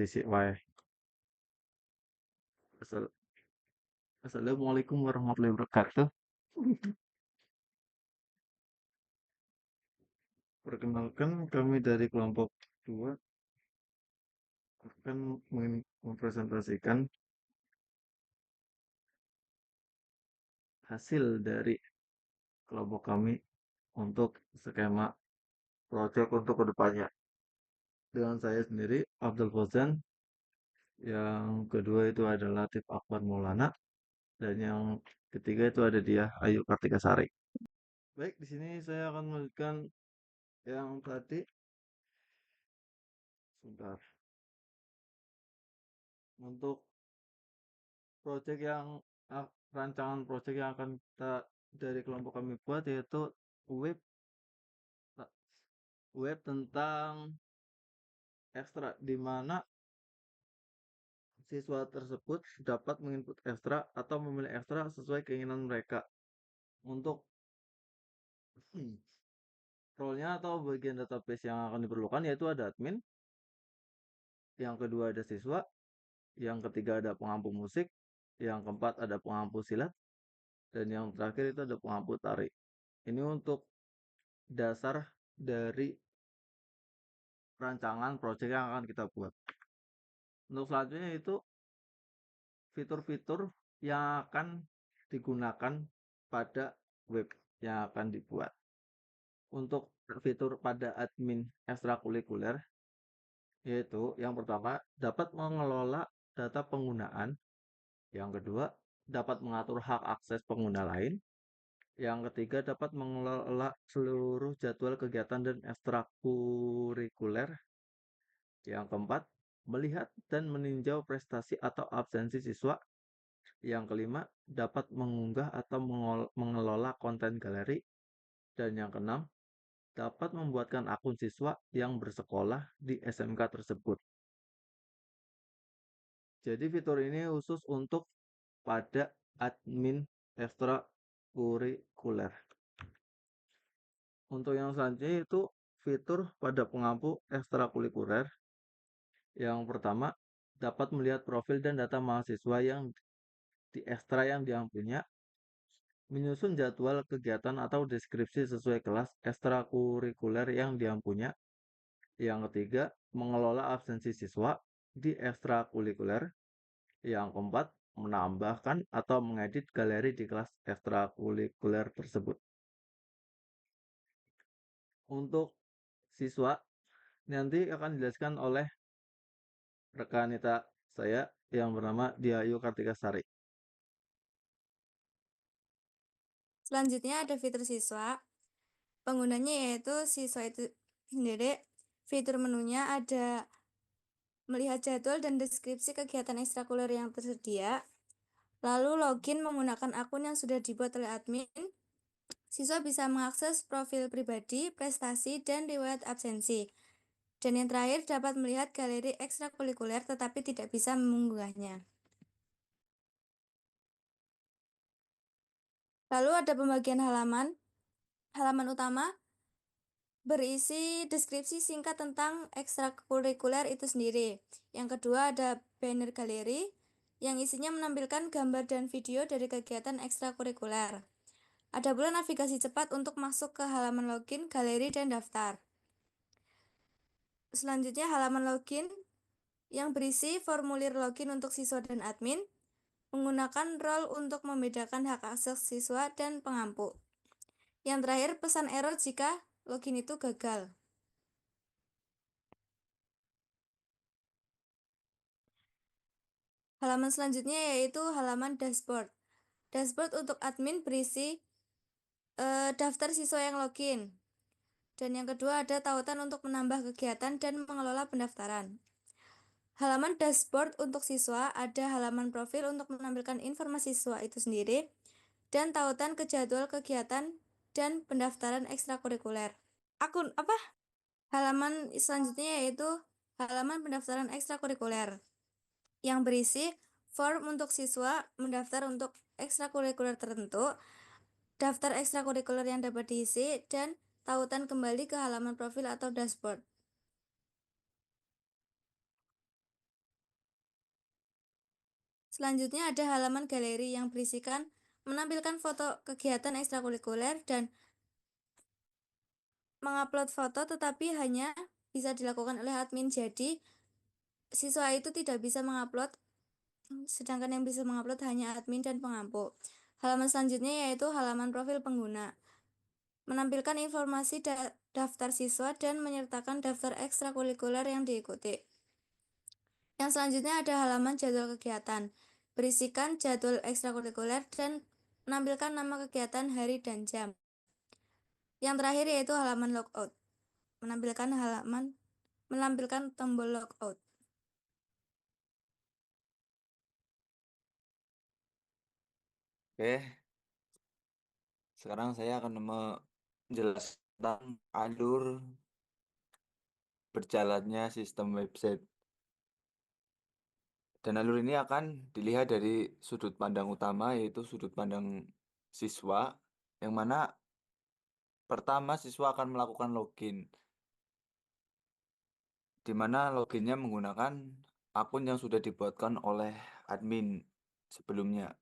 Sisi wae. Assal- Assalamualaikum warahmatullahi wabarakatuh. Perkenalkan, kami dari kelompok 2 akan mempresentasikan hasil dari kelompok kami untuk skema proyek untuk kedepannya. Dengan saya sendiri, Abdul Fauzan. Yang kedua itu adalah Latif Akbar Maulana. Dan yang ketiga itu ada dia, Ayu Kartika Sari. Baik, di sini saya akan melanjutkan yang tadi. Sebentar. Untuk proyek yang rancangan proyek yang akan kita dari kelompok kami buat yaitu web web tentang ekstra, di mana siswa tersebut dapat menginput ekstra atau memilih ekstra sesuai keinginan mereka. Untuk role-nya atau bagian database yang akan diperlukan yaitu ada admin, yang kedua ada siswa, yang ketiga ada pengampu musik, yang keempat ada pengampu silat, dan yang terakhir itu ada pengampu tari. Ini untuk dasar dari rancangan proyek yang akan kita buat. Untuk selanjutnya itu fitur-fitur yang akan digunakan pada web yang akan dibuat. Untuk fitur pada admin ekstrakurikuler, yaitu yang pertama dapat mengelola data penggunaan, yang kedua dapat mengatur hak akses pengguna lain, yang ketiga dapat mengelola seluruh jadwal kegiatan dan ekstrakurikuler, yang keempat melihat dan meninjau prestasi atau absensi siswa, yang kelima dapat mengunggah atau mengelola konten galeri, dan yang keenam dapat membuatkan akun siswa yang bersekolah di SMK tersebut. Jadi fitur ini khusus untuk pada admin ekstrakurikuler. Untuk yang selanjutnya itu fitur pada pengampu ekstrakurikuler. Yang pertama, dapat melihat profil dan data mahasiswa yang di ekstra yang dia punya, menyusun jadwal kegiatan atau deskripsi sesuai kelas ekstrakurikuler yang dia punya. Yang ketiga, mengelola absensi siswa di ekstrakurikuler. Yang keempat, menambahkan atau mengedit galeri di kelas ekstrakurikuler tersebut. Untuk siswa, nanti akan dijelaskan oleh rekanita saya yang bernama Diayu Kartika Sari. Selanjutnya ada fitur siswa. Penggunanya yaitu siswa itu sendiri. Fitur menunya ada melihat jadwal dan deskripsi kegiatan ekstrakurikuler yang tersedia. Lalu login menggunakan akun yang sudah dibuat oleh admin. Siswa bisa mengakses profil pribadi, prestasi, dan riwayat absensi. Dan yang terakhir dapat melihat galeri ekstrakurikuler tetapi tidak bisa mengunggahnya. Lalu ada pembagian halaman. Halaman utama berisi deskripsi singkat tentang ekstrakurikuler itu sendiri. Yang kedua ada banner galeri yang isinya menampilkan gambar dan video dari kegiatan ekstrakurikuler. Ada pula navigasi cepat untuk masuk ke halaman login, galeri, dan daftar. Selanjutnya halaman login yang berisi formulir login untuk siswa dan admin, menggunakan role untuk membedakan hak akses siswa dan pengampu. Yang terakhir pesan error jika login itu gagal. Halaman selanjutnya yaitu halaman dashboard. Dashboard untuk admin berisi daftar siswa yang login. Dan yang kedua ada tautan untuk menambah kegiatan dan mengelola pendaftaran. Halaman dashboard untuk siswa ada halaman profil untuk menampilkan informasi siswa itu sendiri dan tautan ke jadwal kegiatan dan pendaftaran ekstrakurikuler. Halaman selanjutnya yaitu halaman pendaftaran ekstrakurikuler yang berisi form untuk siswa mendaftar untuk ekstrakurikuler tertentu, daftar ekstrakurikuler yang dapat diisi, dan tautan kembali ke halaman profil atau dashboard. Selanjutnya ada halaman galeri yang berisikan menampilkan foto kegiatan ekstrakurikuler dan mengupload foto, tetapi hanya bisa dilakukan oleh admin. Jadi, siswa itu tidak bisa mengupload, sedangkan yang bisa mengupload hanya admin dan pengampu. Halaman selanjutnya yaitu halaman profil pengguna. Menampilkan informasi daftar siswa dan menyertakan daftar ekstrakurikuler yang diikuti. Yang selanjutnya ada halaman jadwal kegiatan. Berisikan jadwal ekstrakurikuler dan menampilkan nama kegiatan, hari, dan jam. Yang terakhir yaitu halaman logout. Menampilkan tombol logout. Oke, sekarang saya akan menjelaskan tentang alur berjalannya sistem website. Dan alur ini akan dilihat dari sudut pandang utama, yaitu sudut pandang siswa, yang mana pertama siswa akan melakukan login, di mana loginnya menggunakan akun yang sudah dibuatkan oleh admin sebelumnya.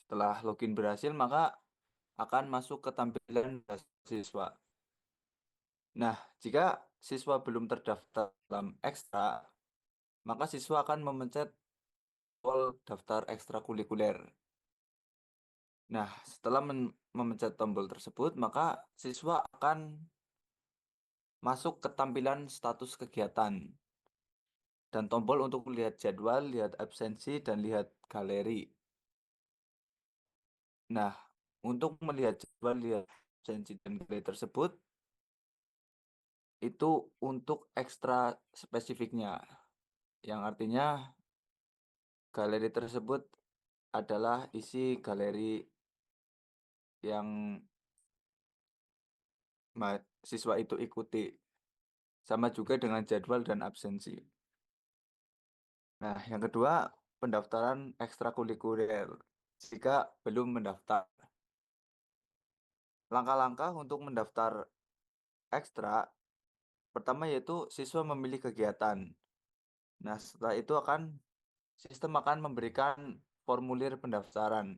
Setelah login berhasil, maka akan masuk ke tampilan siswa. Nah, jika siswa belum terdaftar dalam ekstra, maka siswa akan memencet tombol daftar ekstrakurikuler. Nah, setelah memencet tombol tersebut, maka siswa akan masuk ke tampilan status kegiatan dan tombol untuk lihat jadwal, lihat absensi, dan lihat galeri. Nah, untuk melihat jadwal, lihat absensi, dan galeri tersebut, itu untuk ekstra spesifiknya, yang artinya galeri tersebut adalah isi galeri yang siswa itu ikuti, sama juga dengan jadwal dan absensi. Nah, yang kedua, pendaftaran ekstrakurikuler jika belum mendaftar. Langkah-langkah untuk mendaftar ekstra, pertama yaitu siswa memilih kegiatan. Nah, setelah itu sistem akan memberikan formulir pendaftaran.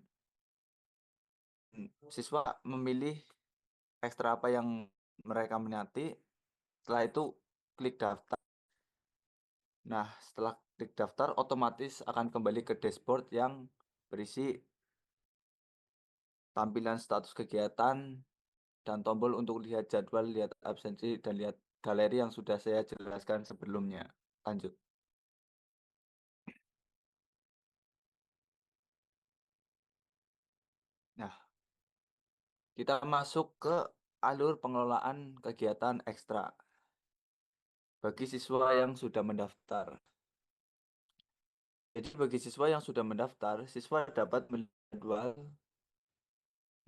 Siswa memilih ekstra apa yang mereka minati, setelah itu klik daftar. Nah, setelah klik daftar, otomatis akan kembali ke dashboard yang berisi tampilan status kegiatan dan tombol untuk lihat jadwal, lihat absensi, dan lihat galeri yang sudah saya jelaskan sebelumnya. Lanjut. Nah, kita masuk ke alur pengelolaan kegiatan ekstra bagi siswa yang sudah mendaftar. Jadi bagi siswa yang sudah mendaftar, siswa dapat melihat jadwal,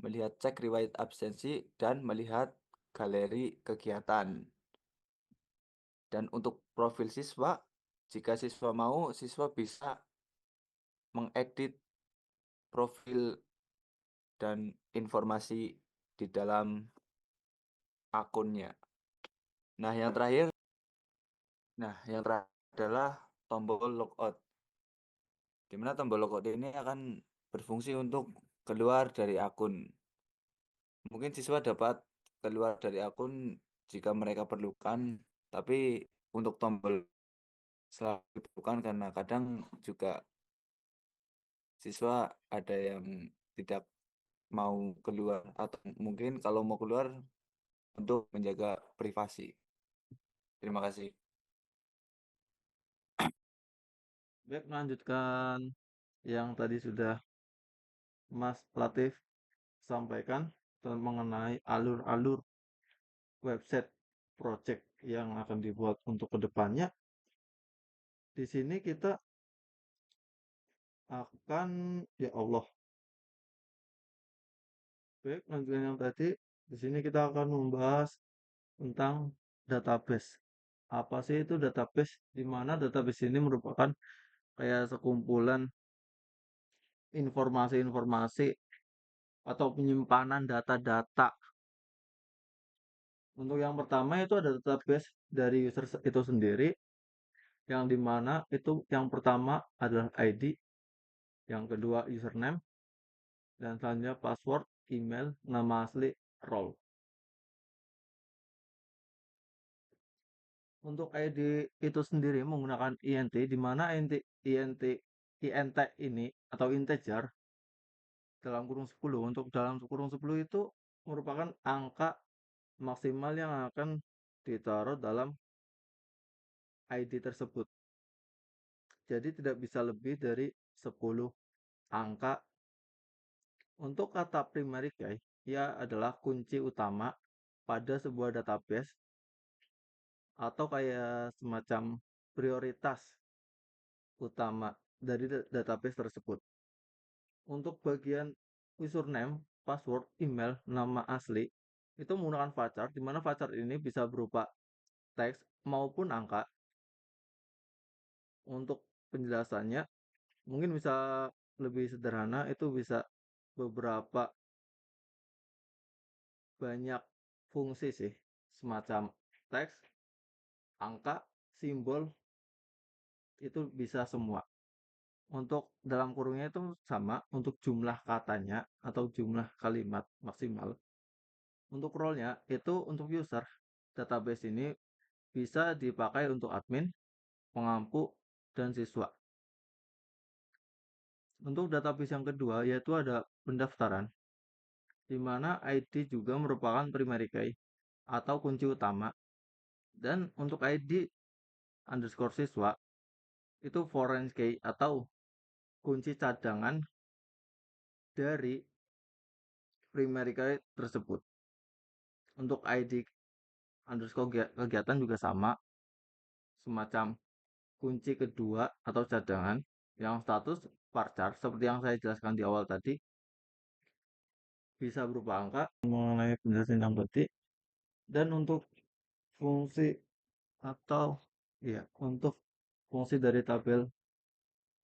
melihat cek riwayat absensi, dan melihat galeri kegiatan. Dan untuk profil siswa, jika siswa mau, siswa bisa mengedit profil dan informasi di dalam akunnya. Nah, yang terakhir adalah tombol logout. Di mana tombol logout ini akan berfungsi untuk keluar dari akun. Mungkin siswa dapat keluar dari akun jika mereka perlukan, tapi untuk tombol selalu diperlukan karena kadang juga siswa ada yang tidak mau keluar atau mungkin kalau mau keluar untuk menjaga privasi. Terima kasih. Baik, melanjutkan yang tadi sudah Mas Latif sampaikan tentang mengenai alur-alur website project yang akan dibuat untuk kedepannya. Di sini kita akan, ya Allah, baik, lanjutkan yang tadi. Di sini kita akan membahas tentang database. Apa sih itu database? Di mana database ini merupakan kayak sekumpulan informasi-informasi atau penyimpanan data-data. Untuk yang pertama itu ada database dari user itu sendiri, yang dimana itu yang pertama adalah ID, yang kedua username, dan selanjutnya password, email, nama asli, role. Untuk ID itu sendiri menggunakan int, di mana int ini atau integer dalam kurung 10. Untuk dalam kurung 10 itu merupakan angka maksimal yang akan ditaruh dalam ID tersebut. Jadi tidak bisa lebih dari 10 angka. Untuk kata primary key, ia adalah kunci utama pada sebuah database atau kayak semacam prioritas utama dari database tersebut. Untuk bagian username, password, email, nama asli itu menggunakan varchar, di mana varchar ini bisa berupa teks maupun angka. Untuk penjelasannya mungkin bisa lebih sederhana, itu bisa beberapa banyak fungsi sih, semacam teks, angka, simbol, itu bisa semua. Untuk dalam kurungnya itu sama untuk jumlah katanya atau jumlah kalimat maksimal. Untuk role-nya itu untuk user. Database ini bisa dipakai untuk admin, pengampu, dan siswa. Untuk database yang kedua yaitu ada pendaftaran, di mana ID juga merupakan primary key atau kunci utama. Dan untuk ID underscore siswa itu foreign key atau kunci cadangan dari primary key tersebut. Untuk ID underscore kegiatan juga sama, semacam kunci kedua atau cadangan yang status varchar seperti yang saya jelaskan di awal tadi, bisa berupa angka mengenai penjelasan yang tadi. Dan untuk fungsi atau untuk fungsi dari tabel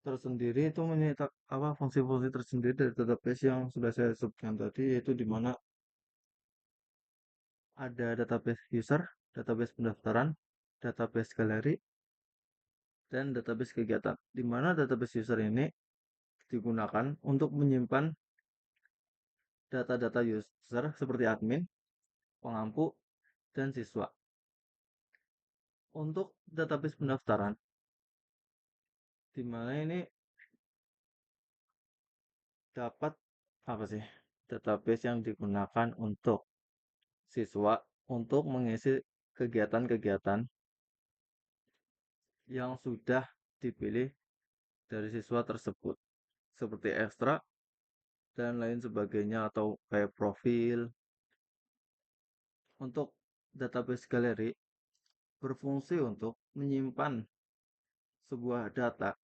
tersendiri itu fungsi-fungsi tersendiri dari database yang sudah saya sebutkan tadi, yaitu di mana ada database user, database pendaftaran, database galeri, dan database kegiatan. Di mana database user ini digunakan untuk menyimpan data-data user seperti admin, pengampu, dan siswa. Untuk database pendaftaran, di mana ini dapat database yang digunakan untuk siswa untuk mengisi kegiatan-kegiatan yang sudah dipilih dari siswa tersebut, seperti ekstra dan lain sebagainya, atau kayak profil. Untuk database galeri berfungsi untuk menyimpan sebuah data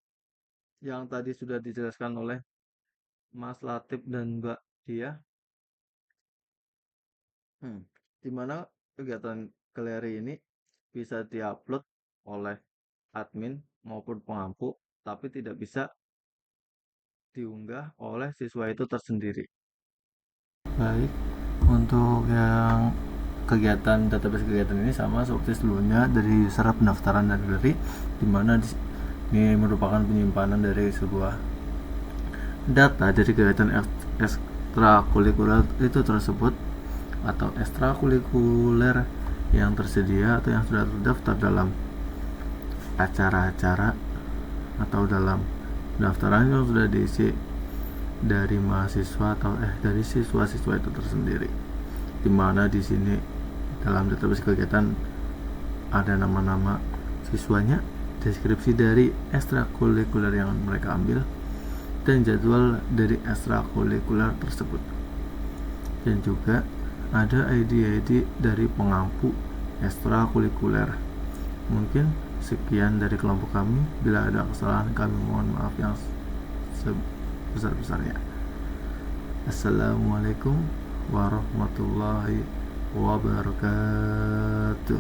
yang tadi sudah dijelaskan oleh Mas Latif dan Mbak Dia, di mana kegiatan galeri ini bisa diupload oleh admin maupun pengampu, tapi tidak bisa diunggah oleh siswa itu tersendiri. Baik, untuk yang database kegiatan ini sama seperti sebelumnya dari user, pendaftaran, dan galeri, di mana ini merupakan penyimpanan dari sebuah data dari kegiatan ekstrakurikuler itu tersebut, atau ekstrakurikuler yang tersedia atau yang sudah terdaftar dalam acara-acara atau dalam pendaftaran yang sudah diisi dari mahasiswa atau dari siswa-siswa itu tersendiri, di mana di sini dalam database kegiatan ada nama-nama siswanya, deskripsi dari ekstrakurikuler yang mereka ambil, dan jadwal dari ekstrakurikuler tersebut. Dan juga ada ID dari pengampu ekstrakurikuler. Mungkin sekian dari kelompok kami. Bila ada kesalahan, kami mohon maaf yang sebesar-besarnya. Assalamualaikum warahmatullahi wabarakatuh.